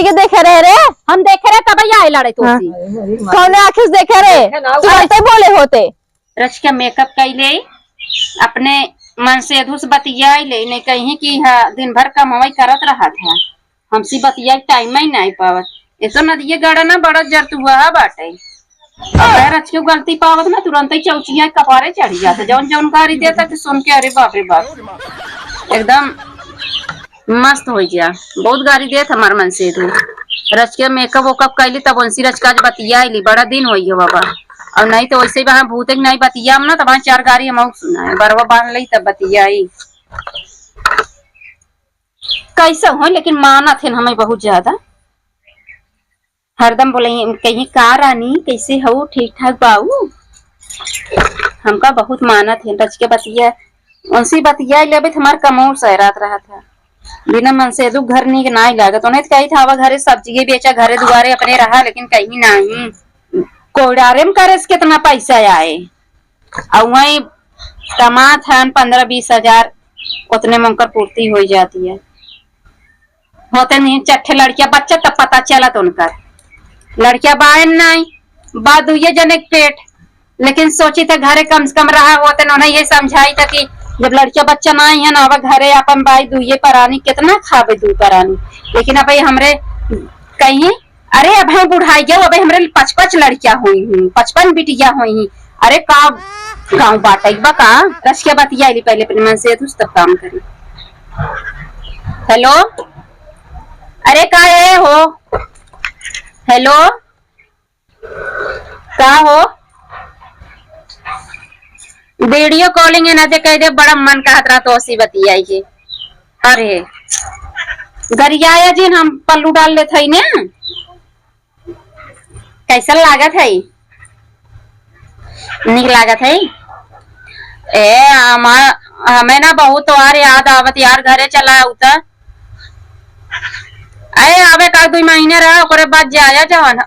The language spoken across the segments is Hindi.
के देखे रहे रे? हम देखे रहे तब आए लड़े तो कौन आखिर देखे रे? तुरंत बोले होते रच के मेकअप कैले अपने मन से अधूस बतिया ले नहीं कहीं कि दिन भर कमाई करत रहा था। हमसे बतिया टाइम ही नहीं पावत ऐसा नदिये गड़ा ना बड़ा जरत हुआ बाटे। रच के गलती पावत ना तुरंत ही चौचिया कपारे चढ़ी जाता जौन जौन गाड़ी देता तो सुन के अरे बाप रे बाप एकदम मस्त हो गया। बहुत गाड़ी देत हमार मन से तू रच के मेकअप वेकअप कैली तब उनसी रच का बतिया बड़ा दिन हो गया बाबा। और नहीं तो वैसे वहां भूत नहीं बतिया ना तब चार गाड़ी हम सुना है बरवा बांध ली तब बतिया कैसा हो लेकिन माना थे हमें बहुत ज्यादा हरदम बोले कहीं का रानी कैसे हो ठीक ठाक बाबू हमका बहुत माना थे रच के बतिया उनसी बतिया ले हमार कमौर सहरात रहा था बिना मन से दू घर नहीं ना लागत उन्हें कही था घरे सब्जी बेचा घरे दुआरे अपने रहा लेकिन कहीं नहीं कोडारे में करे कितना पैसा आए और वही टमाट है 15-20 हजार उतने में उनकर पूर्ति हो जाती है। होते नहीं चट्ठे लड़कियां बच्चा तब पता चला तो उनका लड़कियां बायन नहीं बाद हुई जने पेट लेकिन सोची थे घरे कम से कम रहा होते उन्हें ये समझाई था कि जब लड़किया बच्चा ना है ना अब घरे अपन बाई दुए परानी कितना खावे दू परानी लेकिन अब हमरे कहीं अरे अब हम बुढ़ाई गए अब हमरे 55 लड़कियां हुई 55 बिटिया हुई अरे का गाँव बाटा का रस के बतिया पहले अपने मन से तब काम करी। हेलो अरे का ये हो हेलो का हो वीडियो कॉलिंग है ना दे कह दे बड़ा मन का हतरा तो सी बतियाई के अरे गरियाया जी हम पल्लू डाल ले थे ना कैसा लागत है निक लागत है हमें ना बहुत तो याद आवत यार घरे चला उतर अरे आवे का 2 महीने रहा ओकरे बाद जाया जवन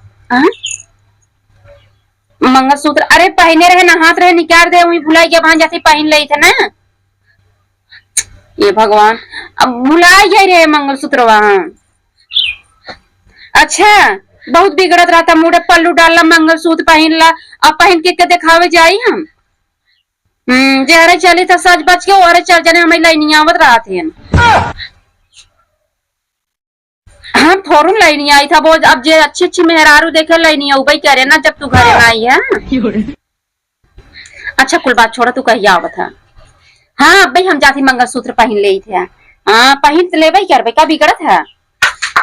मंगलसूत्र अरे पहने रहे ना हाथ रहे निकाल दे वही भुलाई के भान जाती पहन ली थे ना ये भगवान अब भुलाई गए रे मंगलसूत्र वहां। अच्छा बहुत बिगड़त रहता मुड़े पल्लू डालला मंगलसूत्र पहन ला अब पहन के दिखावे जाई हम जे चली तो सज बच के और चल जाने हमें लाइनिया आवत रहा थे हम थोड़ू लाइनी आई था वो अब जे अच्छी अच्छी मेहरारू देखे लाइनी उबई करे ना जब तू घरे में आई है। अच्छा कुल बात छोड़ा तू कही आवत था हाँ भाई हम जाती मंगलसूत्र पहन ले थे हाँ पहन तो ले भाई कर भाई कब बिगड़त है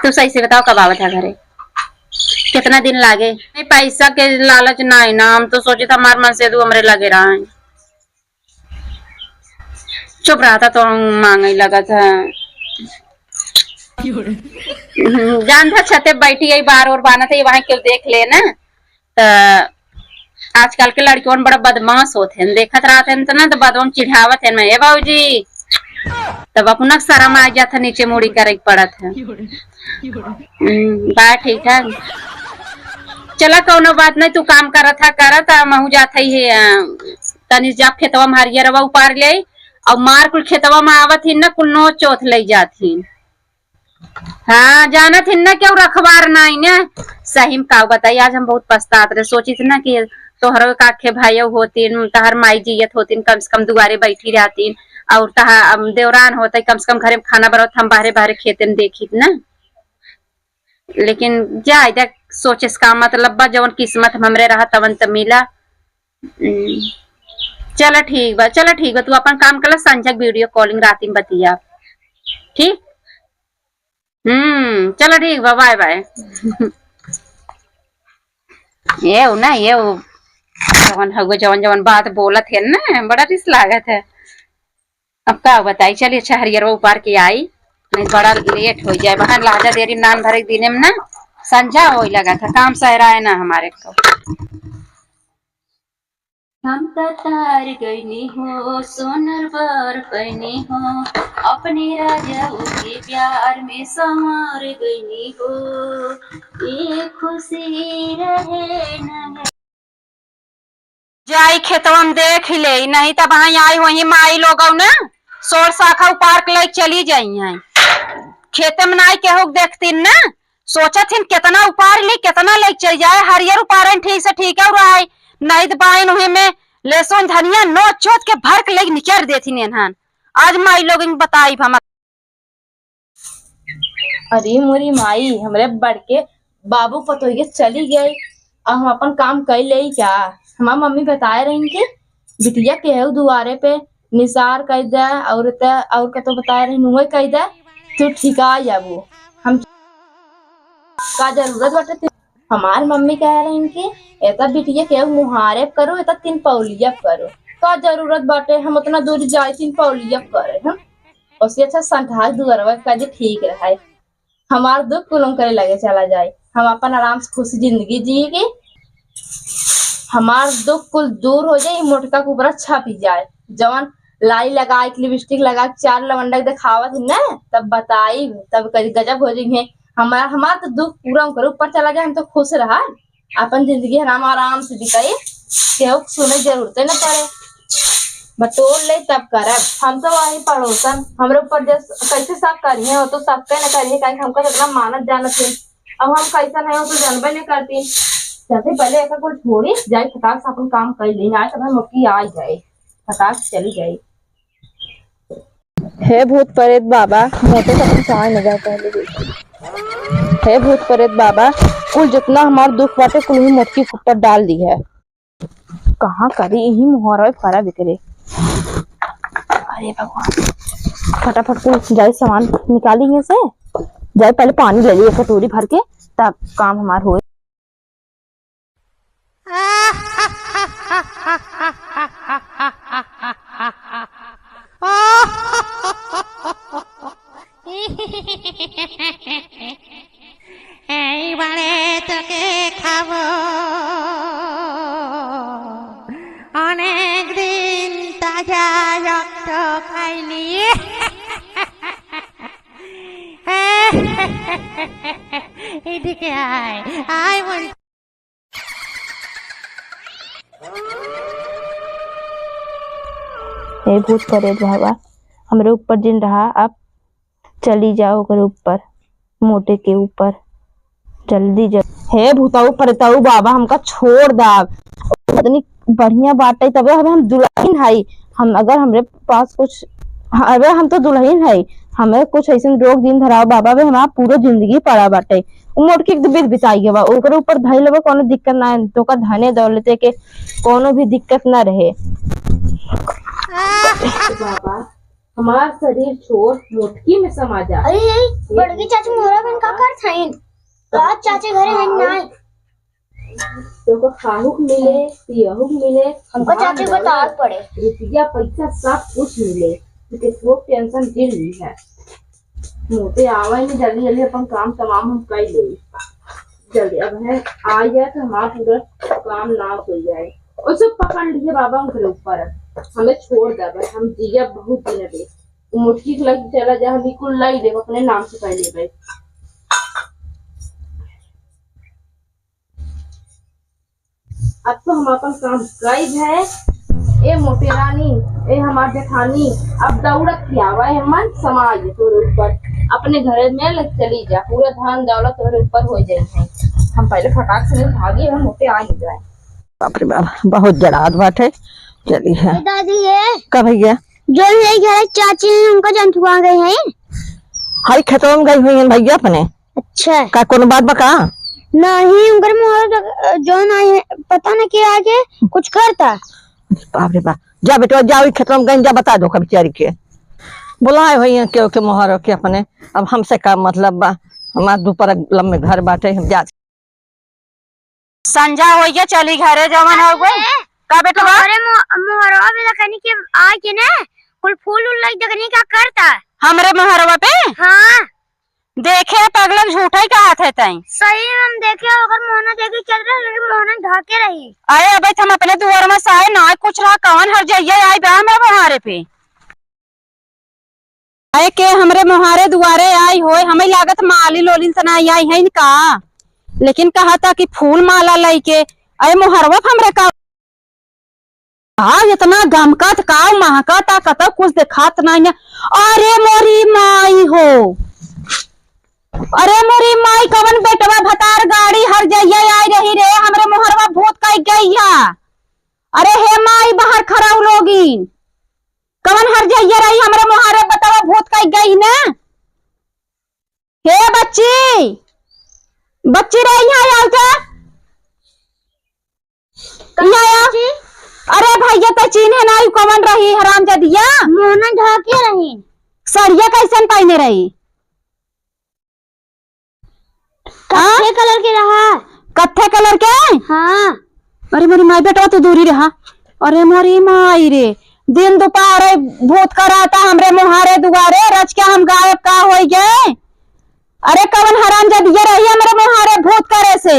तू सही से बताओ कब आवत है घरे कितना दिन लागे पैसा के लालच ना है ना हम तो सोचे था हमारे मन से तू हमरे लगे रहा है चुप रहा था तो मांगे लगा था जान था छते बैठी आई बार और बाना था वहां क्यों देख ले ना तो आजकल के लड़कियों बड़ा बदमाश होते हैं देखत रहते हैं तो ना तो बदम चिढ़ावत है मैं बाबूजी तब अपना शर्म आ जाता नीचे मुड़ी करे पड़त है बात ठीक ठाक चला कौनो बात नहीं तू काम करत महू जाता ही तनी जा खेतवा में हरियरवा उपार ले और मार कुल खेतवा में आवत ही ना कुल नो चौथ ले जाती हाँ जाना थी ना क्यों रखबार नहीं ना सही में का बताई आज हम बहुत पछतात रहे सोची थी ना कि तोहर काखे भाई होती तहर माई जियत होती कम से कम दुआरे बैठी रहती और तहार देवरान होते कम से कम घरे में खाना बनाओ हम बाहरे बाहरे खेते में देखी ना लेकिन जा सोचे का मतलब जवन किस्मत हमरे रहा तवन तो मिला। चलो ठीक बा तू अपन काम कर संजय वीडियो कॉलिंग रात में बतिया ठीक चलो ठीक बा बाय बाय ये ना ये जवन जवन बात बोलत है ना बड़ा रिस लागत है अब का बताई चलिए अच्छा हरियर उपार के आई नहीं बड़ा लेट हो जाए वहां लाजा देरी नान भरे दिन में ना संझा हो लगा था काम सहरा है ना हमारे को हम तार गईनी हो सोनर बर पैनी हो अपने राजा के प्यार में संवार गईनी हो ये खुशी रहे न जाई खेतवा में देख ले नहीं तब वहां आई वही माई लोग ना सोर शाखा पार्क ले चली जाई है खेत में नाई के हो देखती ना सोचा थी कितना उपार ली कितना ले चल जाए हरियर उपार ठीक से ठीक है रहा नहीं तो बाइन उहे में लहसुन धनिया नो चोत के भर के लेके निकर देती नेहन आज माई लोग बताई हम। अरे मोरी माई हमरे बड़के बाबू पतोहिए चली गई और हम अपन काम कर ले क्या। हमारी मम्मी बताए रही कि बिटिया के दुआरे पे निसार कह दे और का तो बताए रही नुए कह दे तू ठिका जाबू हम का जरूरत बाटे। हमार मम्मी कह रही कि एता बिटिया के मुहारे करो एता 3 पौलिया करो का जरूरत बाटे हम उतना दूर जाए 3 पौलिया करे हम उससे अच्छा संठाक दुआरवा कह दे ठीक रहे हमार दुख कुलम करे लगे चला जाए हम अपन आराम से खुश जिंदगी जिएगी हमार दुख कुल दूर हो जाए मोटका के ऊपर छप जाए जवन लाई लगा लिपस्टिक लगा 4 लवंडा दिखावत है ना तब बताई तब गजब हो जाएंगे। हमारा तो दुख पूरा करो ऊपर चला जाए हम तो खुश रहा अपन जिंदगी हम आराम से बिताई केहू सुने जरूरत न पड़े बटोर ले तब कर हम तो वही पड़ोसन हमरे ऊपर कैसे सब करिए हो तो सब न करिए हमको इतना मानत जानत है अब हम कैसा नहीं हो तो जानबे नहीं करती जैसे पहले ऐसा कुछ छोड़ी जाए फटाक से अपन काम कर ले आए तब मुक्की आ जाए फटाक से चली जाए। हे भूत प्रेत बाबा मोटे से चाय न जाए पहले हे भूत प्रेत बाबा कुल जितना हमार दुख बाटे कुल ही मोटकी ऊपर डाल दी है कहाँ करी यही मुहरा फरा बिकरे। अरे भगवान फटाफट कुल जाए सामान निकाली है से जाए पहले पानी ले लिए कटोरी भर के तब काम हमार हो। এইবারে তোকে খাবো অনেক দিন তাজা রক্ত খাইনি এদিকে আয় আয় বল। हे भूत प्रेत बाबा हमरे ऊपर जिन रहा अब चली जाओ करे ऊपर मोटे के ऊपर जल्दी हे भूताऊ प्रेताऊ बाबा हमका छोड़ दाब इतनी बढ़िया बात है तबे हम दुल्हन है हम अगर हमरे पास कुछ अबे हम तो दुल्हन है हमें कुछ ऐसे रोग दिन धराओ बाबा बे हमारा पूरा जिंदगी पड़ा बाटे मोटकी बीत बिताई गवा ओकरे ऊपर धई लेबे कोनो दिक्कत ना है तो का धने दौलते के कोनो भी दिक्कत ना रहे। बाबा हमारा शरीर छोड़ मोटकी में समा जा। अरे बड़की चाची मोरा बन का कर थाइन रात चाची घरे है ना तो को खाहुक मिले पियहुक मिले हमको चाची को तार पड़े रुपया पैसा सब कुछ मिले क्योंकि वो टेंशन दिल ली है मोटे आवा नहीं जल्दी जल्दी अपन काम तमाम हम कर ले जल्दी अब है आ जाए तो हमारा पूरा काम ना हो जाए और सब पकड़ लीजिए बाबा उनके ऊपर हमें छोड़ दे भाई हम जिया बहुत दिन दे मुट्ठी लग चला जा हम बिल्कुल लाई दे अपने नाम से पहले भाई। अब तो हम अपन काम गायब है ए मोटे रानी ए हमार जेठानी अब दौड़त खियावा है मन समाज तोरे ऊपर अपने घर में लग चली जा पूरा धन दौलत तोरे ऊपर हो जाए हम पहले फटाक से नहीं भागी हम मोटे आ ही जाए। बाप रे बाप बहुत जड़ात बात है चली है दादी है कब भैया जो है घर चाची उनका जंतुआ गए हैं हरी खेतों में गई हुई है भैया अपने। अच्छा का कोनो बात बका नहीं उनकर मोहर जो ना पता ना क्या आगे कुछ करता। बाप रे बाप जा बेटा जाओ खेतों में गई जा बता दो कभी बेचारी के बुलाए हुई के मोहर के अपने अब हमसे का मतलब बा हमारा दोपहर लम्बे घर बाटे हम जा संजा हो गया चली घरे जवन हो गए का बेटा अरे मोहरवा भी लगनी के आ के ना कुल फूल उल लग देखनी का करता हमरे मोहरवा पे हाँ देखे पगलन झूठा ही कहा थे तई सही हम देखे अगर मोहना देखी चल रहा लेकिन मोहना ढाके रही अरे अबे हम अपने दुआर में साए ना कुछ रहा कौन हर जाइए आई बा हमरे मोहारे पे आए के हमरे मोहारे दुआरे आई होए हमें लागत माली लोलिन सना आई है इनका लेकिन कहा था कि फूल माला लेके अरे मोहरवा हमरे का इतना गमकत का महकता कत कुछ दिखात नहीं। अरे मोरी माई हो अरे मोरी माई कवन अरे हे माई बाहर खड़ा लोगी कवन हर जाइए रही हमरे मुहारे बतावा भूत कहीं गई ना। हे बच्ची बच्ची रही यहाँ आओ तो यहाँ आओ। अरे भैया तो चिन्ह ना कवन रही हराम जदिया मोहना ढाके रही सरिया कैसन पहने रही कत्थे कलर के रहा। कत्थे कलर के। हाँ अरे मोरी माई बेटा तो दूरी रहा। अरे मोरी माई रे दिन दोपहर भूत कराता हमरे मुहारे दुआरे रच के हम गायब का हो गए। अरे कवन हराम जदिया रही हमरे मुहारे भूत करे से।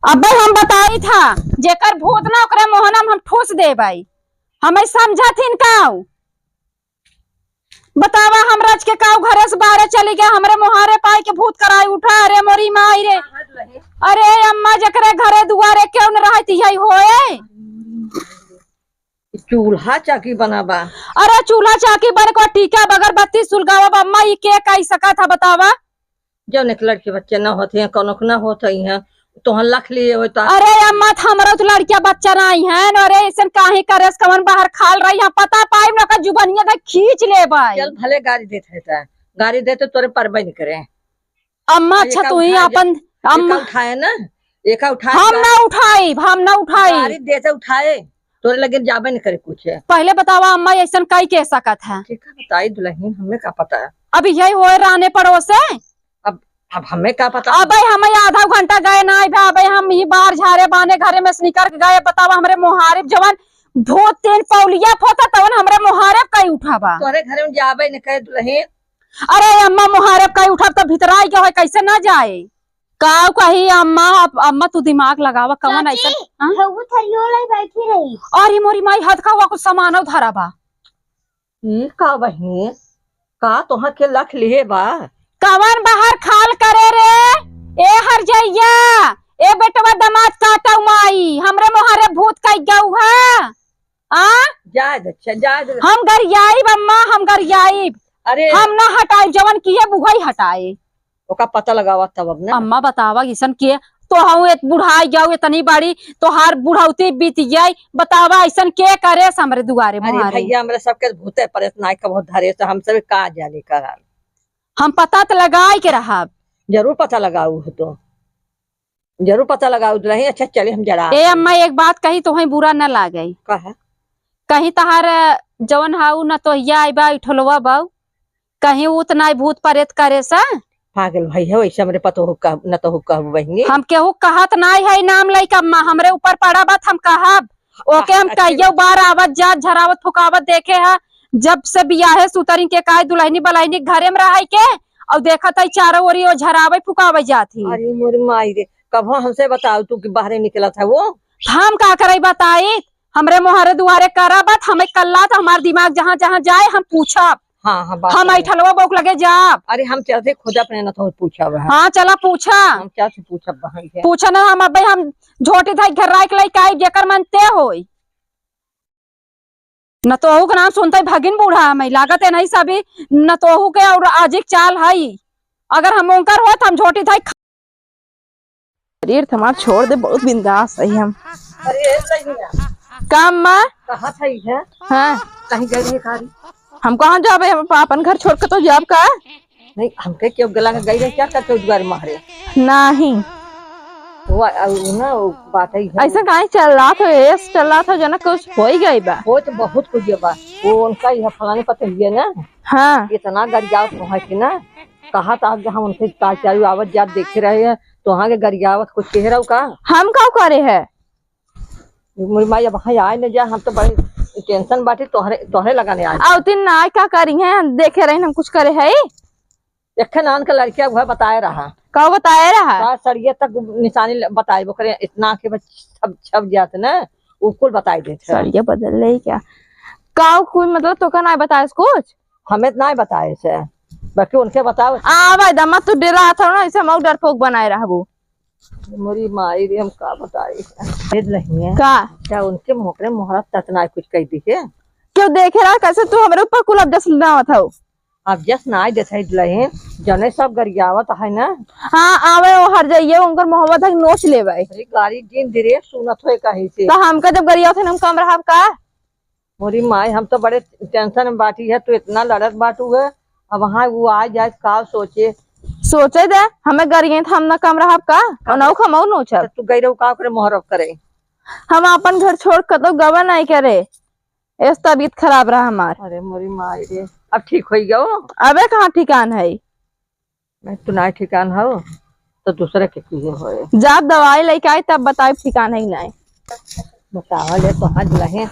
अब हम बताई था जेकर भूत ना ओकरे मोहनम हम ठूस दे भाई हमें समझा थी काऊ बतावा हम रच के काऊ घरे से बाहर चली गए हमरे मुहारे पाई के भूत कराई उठा। अरे मोरी माई रे अरे अम्मा जकरे घरे दुआरे क्यों न रहती है होए। चूल्हा चाकी बनाबा। अरे चूल्हा चाकी बन को टीका बगर बत्ती सुलगावा अम्मा ये के कही सका था बतावा। जो निकल के बच्चे न होते हैं कौन न होते हैं तो लख लिए होता। अरे अम्मा हमारा तो लड़किया बच्चा नहीं है अरे ऐसा काहे करे कवन बाहर खाल रही है पता पाई ना का जुबनिया का खींच ले भाई। चल भले गाड़ी देते है गाड़ी देते तोरे परवाह नहीं करे। अम्मा अच्छा तू ही अपन अम्मा उठाए ना एक उठाए हम ना उठाई गाड़ी देते उठाए तोरे लगे जाबे नहीं करे कुछ। पहले बतावा अम्मा ऐसा कई कह सकत है बताई दुल्हन हमें क्या पता है। अभी यही हो रहने पड़ोसे अब हमें क्या पता। अब हमें आधा घंटा गए ना अब हम ही बाहर झारे बाने घरे में से निकल के गए बतावा हमरे मुहारिब जवन भूत तीन पौलिया फोता तवन हमरे मुहारिब कई उठावा तोरे घरे में जाबे नहीं करे दुल्हन। अरे अम्मा मुहारिब कई उठा तो भीतरा के हो कैसे ना जाए काऊ कही अम्मा अम्मा तू दिमाग लगावा कवन ऐसा। वो थरियोला बैठी रही। अरे मोरी माई हद का हुआ कुछ सामान धरा बा का बहन का तोहा के लख लिए बा कवन बाहर खाल करे रे ए हर जइया ए बेटवा दमाद काटा माई हमरे मुहारे भूत कई गऊ है आ जायद हम गरियाईब अम्मा हम गरियाईब। अरे हम ना हटाई जवन किए बुहाई हटाए ओका पता लगावा तब अब ना। अम्मा बतावा किसन किए तो हम एक बुढ़ाई जाऊ इतनी बड़ी तोहार बुढ़ौती बीत जाई बतावा ऐसा के करे हमरे दुआरे अरे मुहारे। भैया हमरे सबके भूते परेश नाय का बहुत धरे तो हम सब का जाने का हम पता तो लगाई के रहा जरूर पता लगाऊ हो तो जरूर पता लगाऊ दुल्हन। अच्छा चले हम जरा ए अम्मा एक बात कही तो बुरा न लागे कहा कहीं तहार जवन हाउ न तो आईबा इठलवा बाऊ कहीं उतना भूत प्रेत करे सा पागल भाई है वैसे हमरे पतो हो का न तो हो कहू बहिनी हम केहू कहत नहीं है नाम लई अम्मा हमरे ऊपर पड़ा बात हम कहब ओके हम कहियो बार आवत जात झरावत फुकावत देखे है जब से बियाहे सुतरी के काय दुल्हनी बलाइनी घरे में रह के और देखत है चारों ओरी वो झरावे फुकावे जाती। अरे मोर माई रे कब हमसे बताओ तू कि बाहर निकला था वो हम का करे बताई हमरे मुहारे दुआरे करा बात हमें कल्ला तो हमार दिमाग जहाँ जहाँ जाए हम पूछब। हाँ हम ऐठलवा बोक लगे जाब। अरे हम चलते खुदा अपने न तो पूछा हाँ चला पूछा हम क्या से पूछब पूछा ना हम अब हम झोटी था घर राख लाई काई जेकर मनते होई न तो के नाम सुनते भगिन बूढ़ा हमें लागत है नहीं सभी न तो के और आजिक चाल है अगर हम ओंकर हो हम झोटी था शरीर हमार छोड़ दे बहुत बिंदास है हम। अरे काम माँ कहा था है हाँ कहीं गई कारी हम कहाँ जाबे हम अपन घर छोड़ के तो जाब का नहीं हमके क्यों गला के गई क्या करते द्वार मारे नहीं वो ना वो बात है ऐसा कहीं चल रहा था जना कुछ हो ही गई बा वो तो बहुत कुछ बा वो उनका यह फलाने पता है ना। हाँ इतना गरियावत वहाँ की ना कहा था हम उनसे चालू आवत जात देखे रहे हैं तो वहाँ के गरियावत कुछ कह रहा का हम का करे है मेरी माँ वहाँ आए न जा हम तो बड़े टेंशन बाटे तोहरे लगाने आए और तीन ना क्या करी है देखे रही हम कुछ करे है एक नान का लड़किया वह बताए रहा का बताया रहा सड़िया तक निशानी बताए वो करे इतना के सब छप जाते ना वो कुल बताई देते सड़िया बदल रही क्या का कोई मतलब तो का ना बताए कुछ हमें ना बताए से बाकी उनके बताओ भाई दमा तू डरा था ना ऐसे हम डरपोक बनाए रहा वो मोरी माई रे हम का बताए नहीं है का क्या उनके मोकरे मोहरा ततना कुछ कह दी है क्यों देखे रहा कैसे तू हमारे ऊपर कुल अब जस था अब जस नाई देते दुल्हन जने सब गरियावत है ना। हाँ आवे वो हर जाइए उनकर मोहब्बत है नोच ले भाई। अरे गाड़ी दिन धीरे सुनत हो कहीं से। तो हमका जब गरिया थे हम कम रहा का। मोरी माई हम तो बड़े टेंशन में बाटी है, तो इतना लड़त बाटू है। अब वहाँ वो आ जाए का सोचे दे हमें गरिए हम ना कम रहा का और खमाऊ नोच। तू गई रहो का करे मोहरब करे। हम अपन घर छोड़ कर तो गवा नहीं करे, इस तबीयत खराब रहा हमार। अरे मोरी माई रे अब ठीक हो गयो। अबे कहाँ ठिकान है। मैं तू ना ठिकान हो तो दूसरे के किए होए। जब दवाई लेके आई तब बताए ठिकान है नहीं। बतावा ले तो हाथ लहे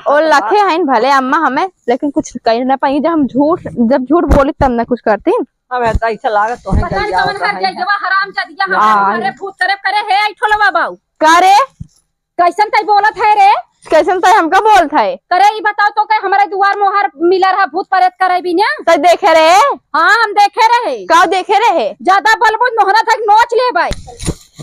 और लखे हैं भले अम्मा हमें, लेकिन कुछ कह ना पाई। जब झूठ बोली तब ना कुछ करती। हम ऐसा लागत तो है पता नहीं कौन कर जाए जवा हराम जादिया हमारे भूत तरफ करे है आई ठोलवा बाऊ। का रे कैसन तई बोलत है रे। कैसन तय हमका बोलत है। करे ई बताओ तो के हमारे दुआर मोहर मिला रहा भूत प्रेत करे भी ना। तय देखे रे। हां हम देखे रहे। का देखे रहे। ज्यादा बलबुत मोहना तक नोच ले भाई,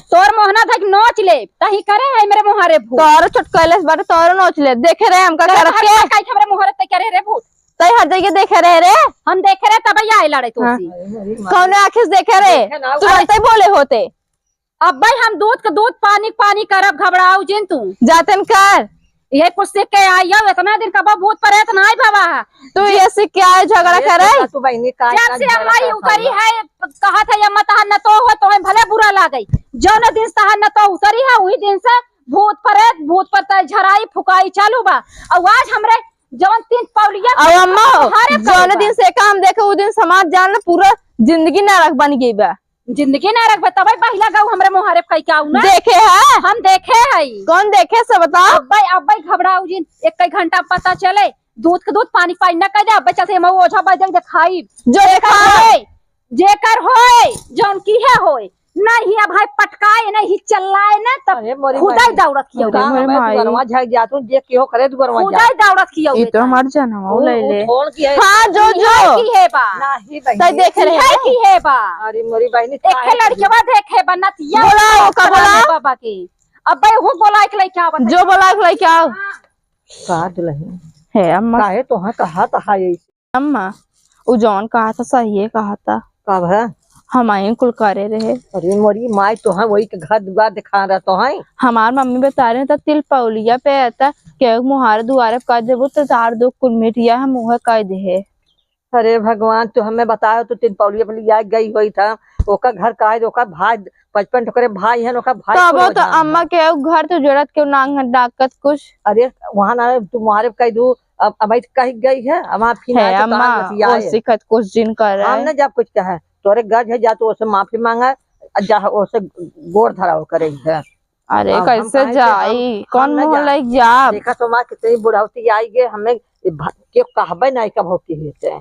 तोर मोहना तक नोच ले तही करे है मेरे मोहरे भूत। तोर चटकैले बारे तोर नोच ले देखे रहे हमका कर के काई हमरे मोहरे तक करे रे भूत। तय हर जगह देखे रहे रे। हम देखे रहे तब आई लड़े तो सी कौन आंखें से देखे रे। तू तय बोले होते। अब भाई हम दूध का दूध पानी पानी करब घबराऊ जिन तू जातन कर ये कुछ सीख के आई हो इतना दिन कब भूत प्रेत ना आई बाबा। तू ये सीख क्या है झगड़ा करे। तू बहनी का जब से हमारी उतरी है कहा था ये मत न तो हो तो भले बुरा लागई। जो न दिन सहा न तो उतरी है वही दिन से भूत पर झराई फुकाई चालू बा। और आज हमरे जवन 3 पौलिया अब अम्मा जो दिन से काम देखे वो दिन समाज जान पूरा जिंदगी नरक बन गई बा। जिंदगी ना रख तब पहला गाँव हमरे मुहारे कई क्या ना देखे है। हम देखे है। कौन देखे से बताओ। अब घबराऊ जिन एक घंटा पता चले दूध के दूध पानी पानी न कर दे। अब चलते हम ओझा बजंग दिखाई जो देखा है जेकर होए जौन की है होए नहीं है भाई पटकाए नहीं चिल्लाए ना तब खुदाई दौड़त कियो गरवा झक जातू जे केहो करे तू गरवा खुदाई दौड़त कियो ये तो हमार जन्म ले ले। फोन की है। हां जो की है बा नहीं तय बहनी देख रहे है की है बा। अरे मोरी बहनी एक लड़केवा देखे बनतिया बोला का बोला बाबा के। अब भाई वो बोला एक लड़का बन जो बोला एक लड़का का दुल्हन है अम्मा काहे तो हां कहा था ये अम्मा उ जौन कहा था सही है कहा था। कब है हम आई कुल करे रहे। अरे मोरी माई तो है वही के घर दुआर दिखा रहा तो है। हमार मम्मी बता रहे थे तिल पौलिया पे आता के मुहार दुआरे कर देबो तो तार दो कुल मिटिया हम मुह कह दे। अरे भगवान तो हमें बताया तो 3 पौलिया पे गई हुई था ओका घर का है ओका भाई 55 टोकरे भाई है ओका भाई तब तो अम्मा के घर तो जरूरत के नांग डाकत कुछ। अरे वहां ना तुम्हारे कह दू अब कही गई है अब फिर है अम्मा सिखत कुछ दिन कर रहा है। हमने जब कुछ कहा तोरे गज है जा तो उससे माफी मांगा जा उसे गोड़ धराव करे है। अरे कैसे जाई कौन मुंह लाइक जा। देखा तो मां कितनी बुढ़ावती आई गए हमें के कहबे नहीं कब होती है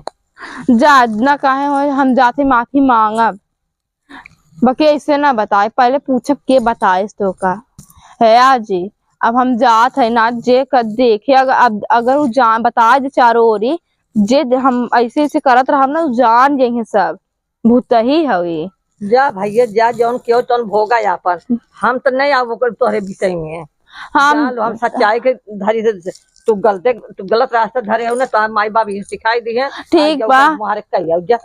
जा ना काहे हो हम जाते माफी मांगब बाकी ऐसे ना बताए पहले पूछब के बताए तो का है आजी। अब हम जात है ना जे कर देखे अगर वो जान बता दे चारों ओरी जे हम ऐसे ऐसे करत रहा ना जान जाएंगे सब भूत ही है। जा भैया जा जौन क्यों तौन भोगा यापन हम तो नहीं आव तोहरे विषय में। हम सच्चाई के धरी से तू गलत रास्ता धरे हो ना तो माई बाप ये सिखाई दी है। ठीक बा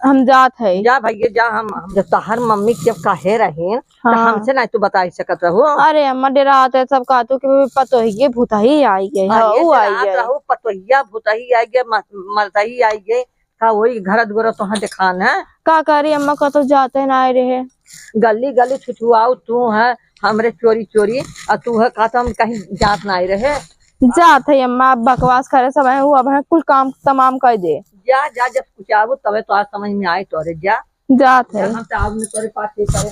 हम जात है जा भैया जा हम जब तहर मम्मी जब काहे रहे तो हमसे नहीं तू बता सकत रहो। अरे अम्मा डरात है सब कहतो कि पतोहिए भूतही आई गई वो आई गई पतोहिया भूतही आई गई मरतही आई गई का वही घर दुआर तो दिखान है का करी अम्मा का तो जाते ना आए रहे गली गली छुछुआऊ तू है हमरे चोरी चोरी और तू है का हम कहीं जात ना आए रहे जात है अम्मा बकवास करे सब है वो अब है कुल काम तमाम कर दे। जा जा जब कुछ आवो तबे तो आज समझ में आए तोरे जा जात है हम तो अब ने तोरे पास से करे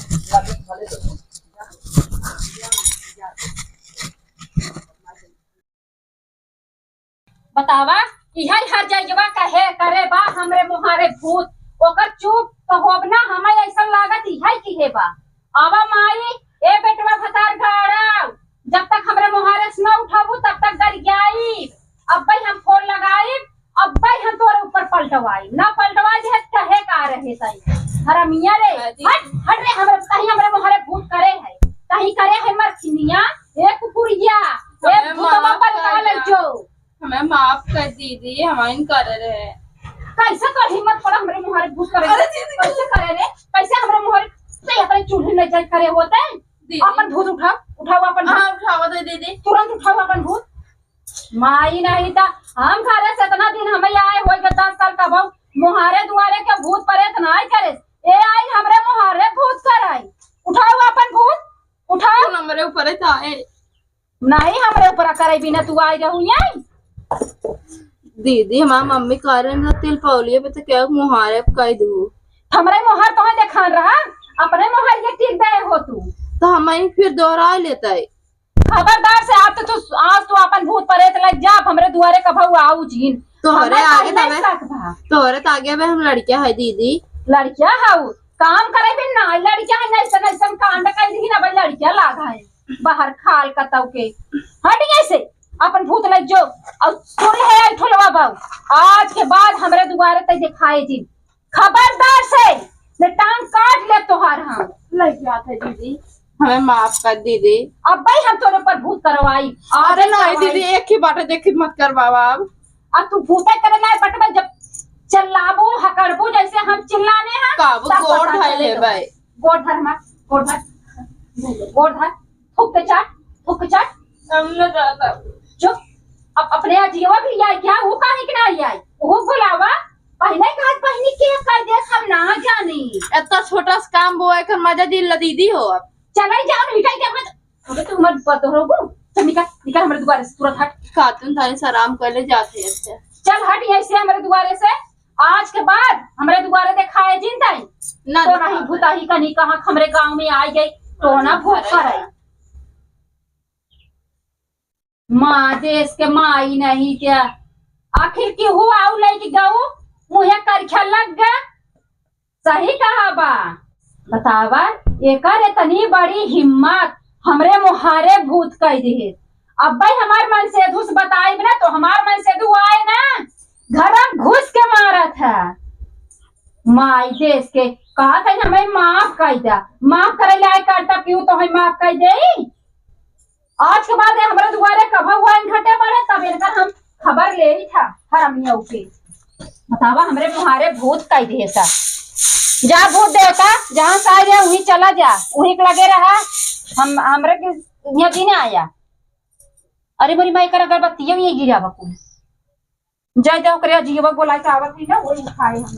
भले तो बतावा इहै हर जगह कहे करे बा हमरे मुहारे भूत ओकर चुप कहोब ना हमें ऐसा लागत इहै की है बा। आवा माई ए बेटवा भतार गाड़ा जब तक हमरे मुहारे से न उठाबू तब तक डर जाई। अब भाई हम फोन लगाई अब भाई हम तोरे ऊपर पलटवाई ना पलटवाई जे कहे का रहे सही हरामिया रे हट हट रे हमरे कहीं हमरे मुहारे भूत करे है कहीं करे है मरखिनिया ए कुकुरिया ए भूतवा पर काले जो हमें माफ कर दीदी हम इन कर रहे कैसे कर हिम्मत पड़ा हमरे मुहारे भूत करे कैसे करे रे कैसे हमरे मुहारे से अपने चूल्हे में जाए करे होते अपन भूत उठाओ अपन हाँ उठावा दे दीदी। तुरंत उठाओ अपन भूत माई नहीं था हम घरे से इतना दिन हमें आए हो गए 10 साल का बहु मुहारे दुआरे के भूत परेत नहीं करे ए आई हमरे मुहारे भूत कराई उठाओ अपन भूत उठाओ हमारे ऊपर था नहीं हमरे ऊपर करे बिना तू आई रहू यही दीदी हमारा मम्मी कह रहे ना तिल पौलिए पे तो क्या मुहारे कह दू हमरे मुहार तो देखान रहा अपने मुहार ये टिक दे हो तो हमें फिर दोहरा लेता है। खबरदार से आप तो आज तो अपन भूत परेत लग जा हमरे दुआरे कभू आऊ जीन तोहरे आगे तोहरे तो आगे हम लड़कियां है दीदी लड़कियां हाउ काम करे भी ना लड़कियां है नहीं सन कांड कर दी ना भाई लड़कियां लागा है बाहर खाल कतौ के हट ऐसे अपन भूत लग जो और सुने है ठोलवा बाऊ आज के बाद हमरे दुआरे तक दिखाए जी खबरदार से ने टांग काट ले तोहार हम लग जाता है दीदी हमें माफ कर दीदी। अब भाई हम तोरे पर भूत करवाई अरे नहीं दीदी एक ही बात देखी मत कर बाबा अब तू भूत करे ना बटवा जब चिल्लाबू हकड़बू जैसे हम चिल्लाने हैं काबू गोड़ ढाई ले भाई गोड़ धर मत गोड़ धर थूक के चाट हमने जाता चुप अब अपने अजीवा भी आई क्या वो काहे कि नहीं आई वो बुलावा पहले घाट पहनी के कर दे हम ना जानी इतना छोटा सा काम वो है कर मजा दिल दीदी हो अब चलाई जाओ मिठाई के अपने तू मत बतोरोगो चल निकल हमारे दुआरे से तुरंत हट खातून थाने से आराम कर ले जाते हैं अच्छा चल हट ऐसे हमारे दुआरे से आज के बाद हमारे दुआरे दिखाए जिंदा ना तो नहीं भूता ही कहीं कहाँ हमरे गांव में आ गई तो ना भूत करे माँ देश के माई नहीं क्या आखिर की हुआ आऊ लगी गऊ मुहे करखा लग गया सही कहा बा बतावा एकर इतनी बड़ी हिम्मत हमरे मुहारे भूत कह दी अब भाई हमार मन से धुस बताई ना तो हमार मन से धु आए ना घर घुस के मारा था माई देश के कहा था हमें माफ कर दा माफ करे लाए करता पीऊ तो हमें माफ कर दे आज के बाद हमारे दुआरे कब हुआ इन घटे बढ़े तब इनका हम खबर ले ही था हरमिया के बतावा हमरे मुहारे भूत कह दिए सा जा भूत देवता जहाँ से आ गया वहीं चला जा वहीं लगे रहा हम हमरे के यहाँ जीने आया अरे मोरी माई कर अगरबत्ती ये गिरा बकुल जय जय करे जीवा बोला आवत है ना वही खाए हम